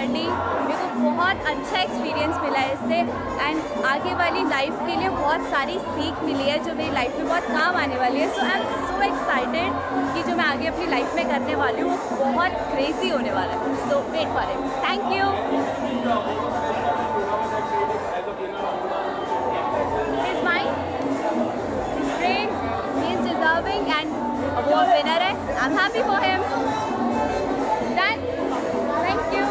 कर ली, मेरे को बहुत अच्छा एक्सपीरियंस मिला है इससे एंड आगे वाली लाइफ के लिए बहुत सारी सीख मिली है जो मेरी लाइफ में बहुत काम आने वाली है। सो आई एम सो एक्साइटेड कि जो मैं आगे अपनी लाइफ में करने वाली हूँ वो बहुत क्रेजी होने वाला है। So wait for it. Thank you. Is mine, is great, he is deserving and वो विनर है। I am happy for him. Done. Thank you.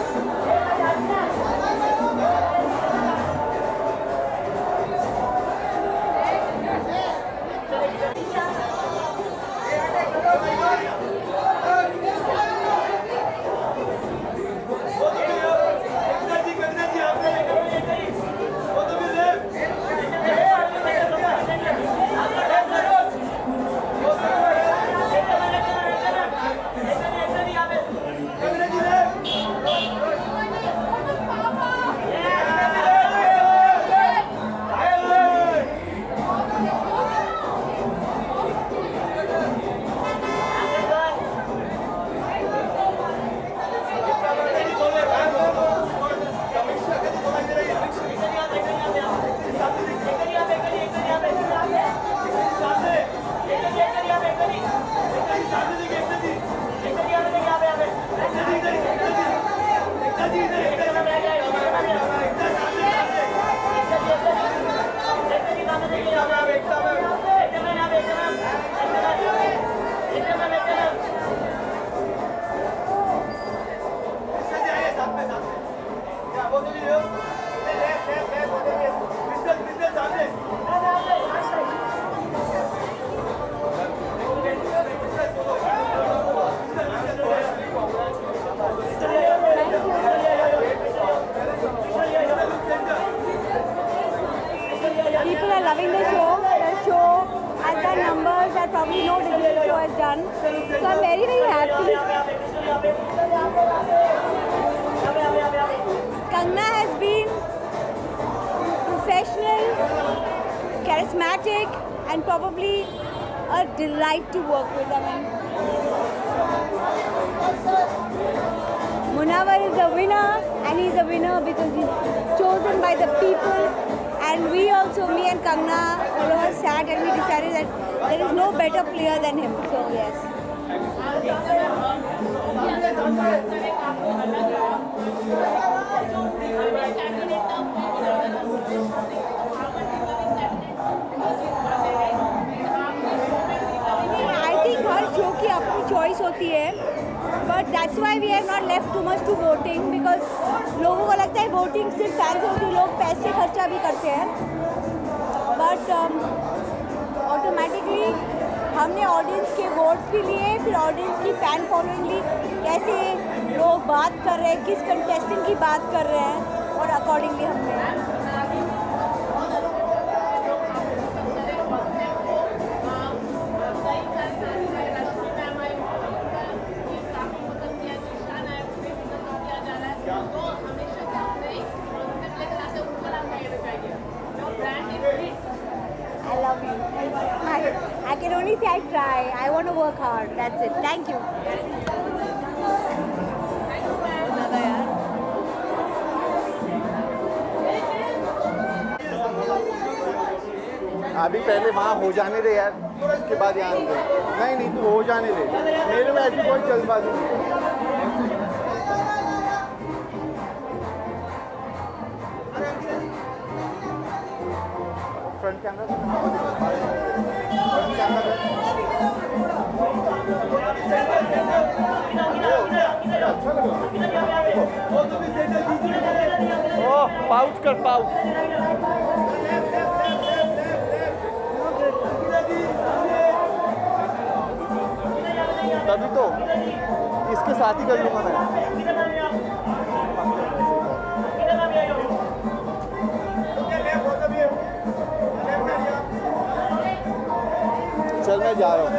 People are loving the show. The show has done numbers that probably no digital show has done. So I'm very, very happy. Kangna has been professional, charismatic, and probably a delight to work with. I mean, Munawar is the winner, and he's a winner because he's chosen by the people. And we also, me and Kangna, all of us sat and we decided that there is no better player than him. So yes. I think her show की अपनी choice होती है. But that's why we have not left too much to voting because लोगों को लगता है voting सिर्फ fans होती है, लोग पैसे खर्चा भी करते हैं. बट ऑटोमेटिकली हमने ऑडियंस के वोट्स भी लिए, फिर ऑडियंस की फ़ैन फॉलोइंग ली, कैसे लोग बात कर रहे हैं, किस कंटेस्टेंट की बात कर रहे हैं और अकॉर्डिंगली हमने I love you. I can only say I try. I want to work hard. That's it. Thank you. अभी पहले वहाँ हो जाने दे यार, उसके बाद यहाँ दे. नहीं तू हो जाने दे. मेरे में ऐसी कोई जल्दबाजी नहीं. फ्रंट कैमरा अच्छा लगा. ओह पाउच कर पाउच. तभी तो इसके साथ ही कर लूँगा मैं. चल मैं जा रहा हूँ.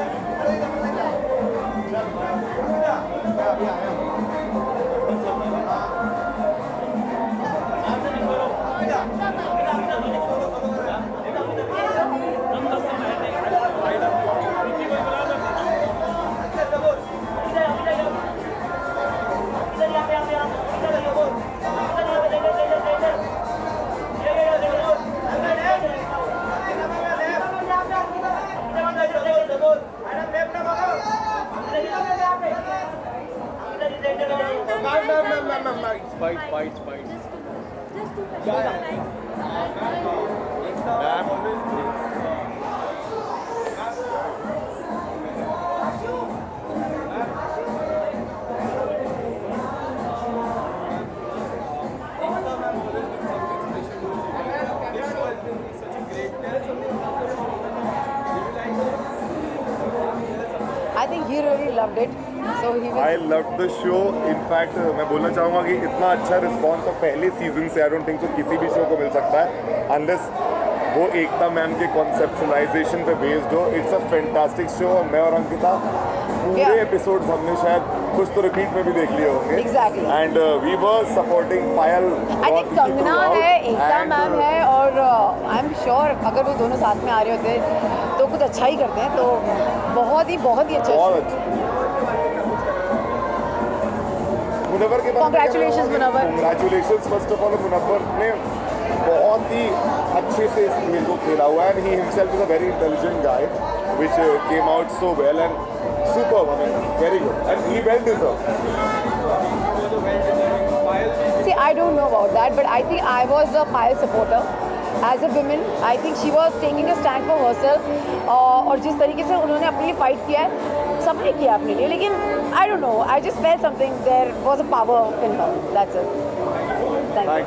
इधर Just two questions. I think he really loved it. So he was... I loved the show. In fact, मैं बोलना चाहूँगा कि इतना अच्छा रिस्पॉन्स तो पहले सीजन से आई डोंट थिंक सो किसी भी शो को मिल सकता है अनलेस वो एकता मैम के कॉन्सेप्शनलाइजेशन पे बेस्ड हो. It's a fantastic show. मैं और अंकिता पूरे एपिसोड्स हमने शायद कुछ तो रिपीट में भी देख लिए होंगे. Exactly. And we were supporting Payal. I think Kangana है, एकता मैम है और आई एम श्योर अगर वो दोनों साथ में आ रहे होते तो कुछ अच्छा ही करते हैं. तो बहुत ही अच्छा. मुनव्वर के बारे में Congratulations Munawar. Congratulations first of all. Munawar ने बहुत ही अच्छे से इस खेल को खेला हुआ है. He himself is a very intelligent guy which came out so well and superb. I mean, very good and he well deserved. See, I don't know about that, but I think I was a Payal supporter. As a woman, I think she was taking a stand for herself. और जिस तरीके से उन्होंने अपने लिए fight किया है, सबने किया अपने लिए. लेकिन I don't know, I just felt something. There was a power in her. That's it. Thank you.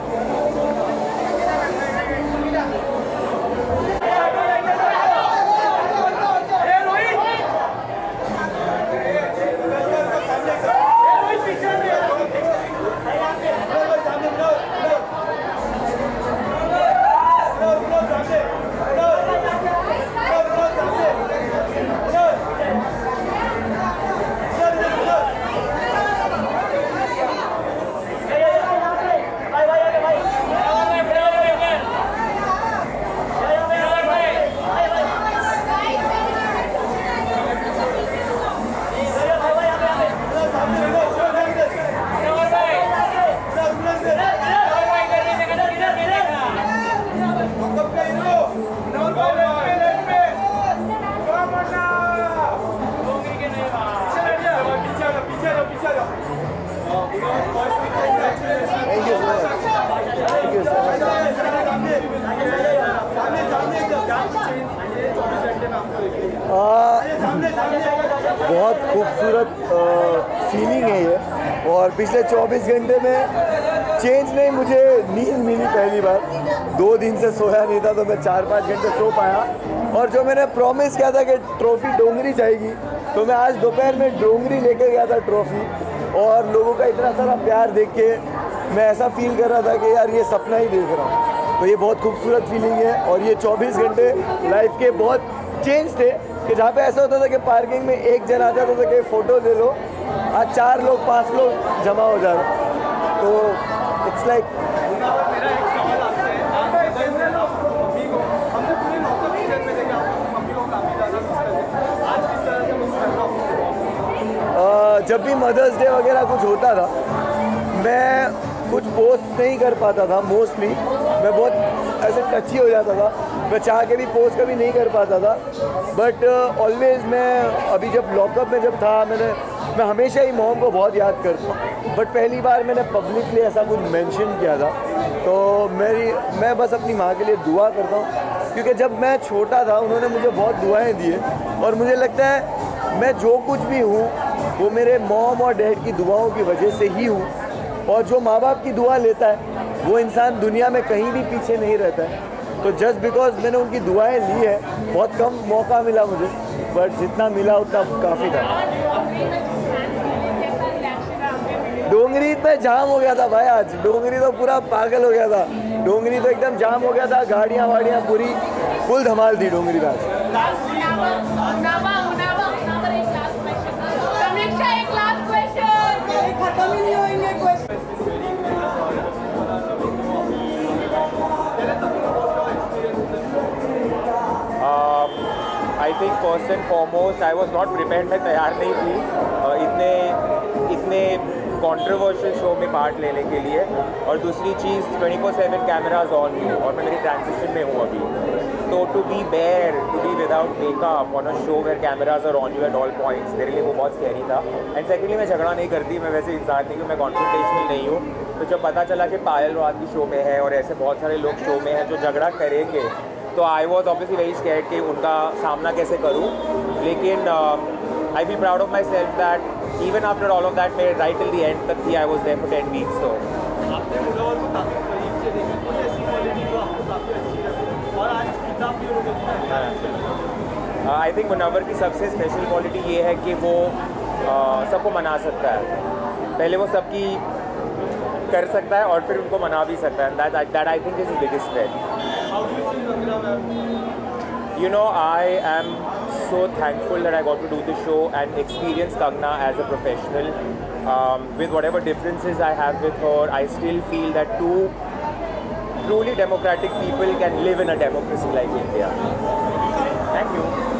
बहुत खूबसूरत फीलिंग है ये. और पिछले 24 घंटे में चेंज नहीं, मुझे नींद मिली पहली बार. 2 दिन से सोया नहीं था तो मैं 4-5 घंटे सो पाया. और जो मैंने प्रॉमिस किया था कि ट्रॉफी डोंगरी जाएगी, तो मैं आज दोपहर में डोंगरी लेकर गया था ट्रॉफी. और लोगों का इतना सारा प्यार देख के मैं ऐसा फील कर रहा था कि यार ये सपना ही देख रहा हूँ. तो ये बहुत खूबसूरत फीलिंग है. और ये 24 घंटे लाइफ के बहुत चेंज थे कि जहाँ पे ऐसा होता था कि पार्किंग में एक जन आ जाता था कि फ़ोटो ले लो, आज 4 लोग 5 लोग जमा हो जा रहे. तो इट्स लाइक मेरा एक सवाल आपसे है. मम्मी को हमने पूरे लॉकअप सीजन में देखा, मम्मी को काफ़ी ज़्यादा मिस करते हैं. आज किस तरह से मिस कर रहा हूँ? जब भी मदर्स डे वगैरह कुछ होता था, मैं कुछ पोस्ट नहीं कर पाता था. मोस्टली मैं बहुत ऐसे टची हो जाता था. मैं चाह के भी पोस्ट कभी नहीं कर पाता था. बट ऑलवेज मैं अभी जब लॉकअप में जब था, मैं हमेशा ही मॉम को बहुत याद करता हूँ. बट पहली बार मैंने पब्लिकली ऐसा कुछ मेंशन किया था. तो मैं बस अपनी माँ के लिए दुआ करता हूँ, क्योंकि जब मैं छोटा था उन्होंने मुझे बहुत दुआएं दी है. और मुझे लगता है मैं जो कुछ भी हूँ वो मेरे मॉम और डैड की दुआओं की वजह से ही हूँ. और जो माँ बाप की दुआ लेता है वो इंसान दुनिया में कहीं भी पीछे नहीं रहता है. तो जस्ट बिकॉज मैंने उनकी दुआएं ली है, बहुत कम मौका मिला मुझे, बट जितना मिला उतना काफ़ी था. डोंगरी पे जाम हो गया था भाई. आज डोंगरी तो पूरा पागल हो गया था. डोंगरी तो एकदम जाम हो गया था. गाड़ियाँ वाड़ियाँ पूरी फुल धमाल थी डोंगरी में आज. I think first and foremost I was not prepared. मैं तैयार नहीं थी इतने कंट्रोवर्शियल शो में पार्ट लेने के लिए. और दूसरी चीज़ 24/7 कैमराज ऑन यू, और मैं मेरी ट्रांजिशन में हूँ अभी. तो to be bare, to be without makeup on a show where cameras are on you at all points, मेरे लिए वो बहुत स्कैरी था. एंड सेकेंडली मैं झगड़ा नहीं करती, मैं वैसे इंसान नहीं हूँ, मैं कॉन्फ्रंटेशनल नहीं हूँ. तो जब पता चला कि पायल रात शो में है और ऐसे बहुत सारे लोग शो में हैं जो झगड़ा करेंगे, तो I was obviously very scared कि उनका सामना कैसे करूँ. लेकिन I feel proud of myself that even after all of that मेरे राइट टिल द एंड तक थी. I was there for 10 weeks. तो आपने मुनव्वर को काफ़ी करीब से देखा, कोई ऐसी क्वालिटी जो आपको काफ़ी अच्छी लगी और आज किताब भी उन्होंने. आई थिंक मुनव्वर की सबसे स्पेशल क्वालिटी ये है कि वो सबको मना सकता है. पहले वो सबकी कर सकता है और फिर उनको मना भी सकता है. That I think is the biggest strength. How do you feel Kangana ma'am? You know, I am so thankful that I got to do this show and experience Kangna as a professional. With whatever differences I have with her, I still feel that two truly democratic people can live in a democracy like India. Thank you.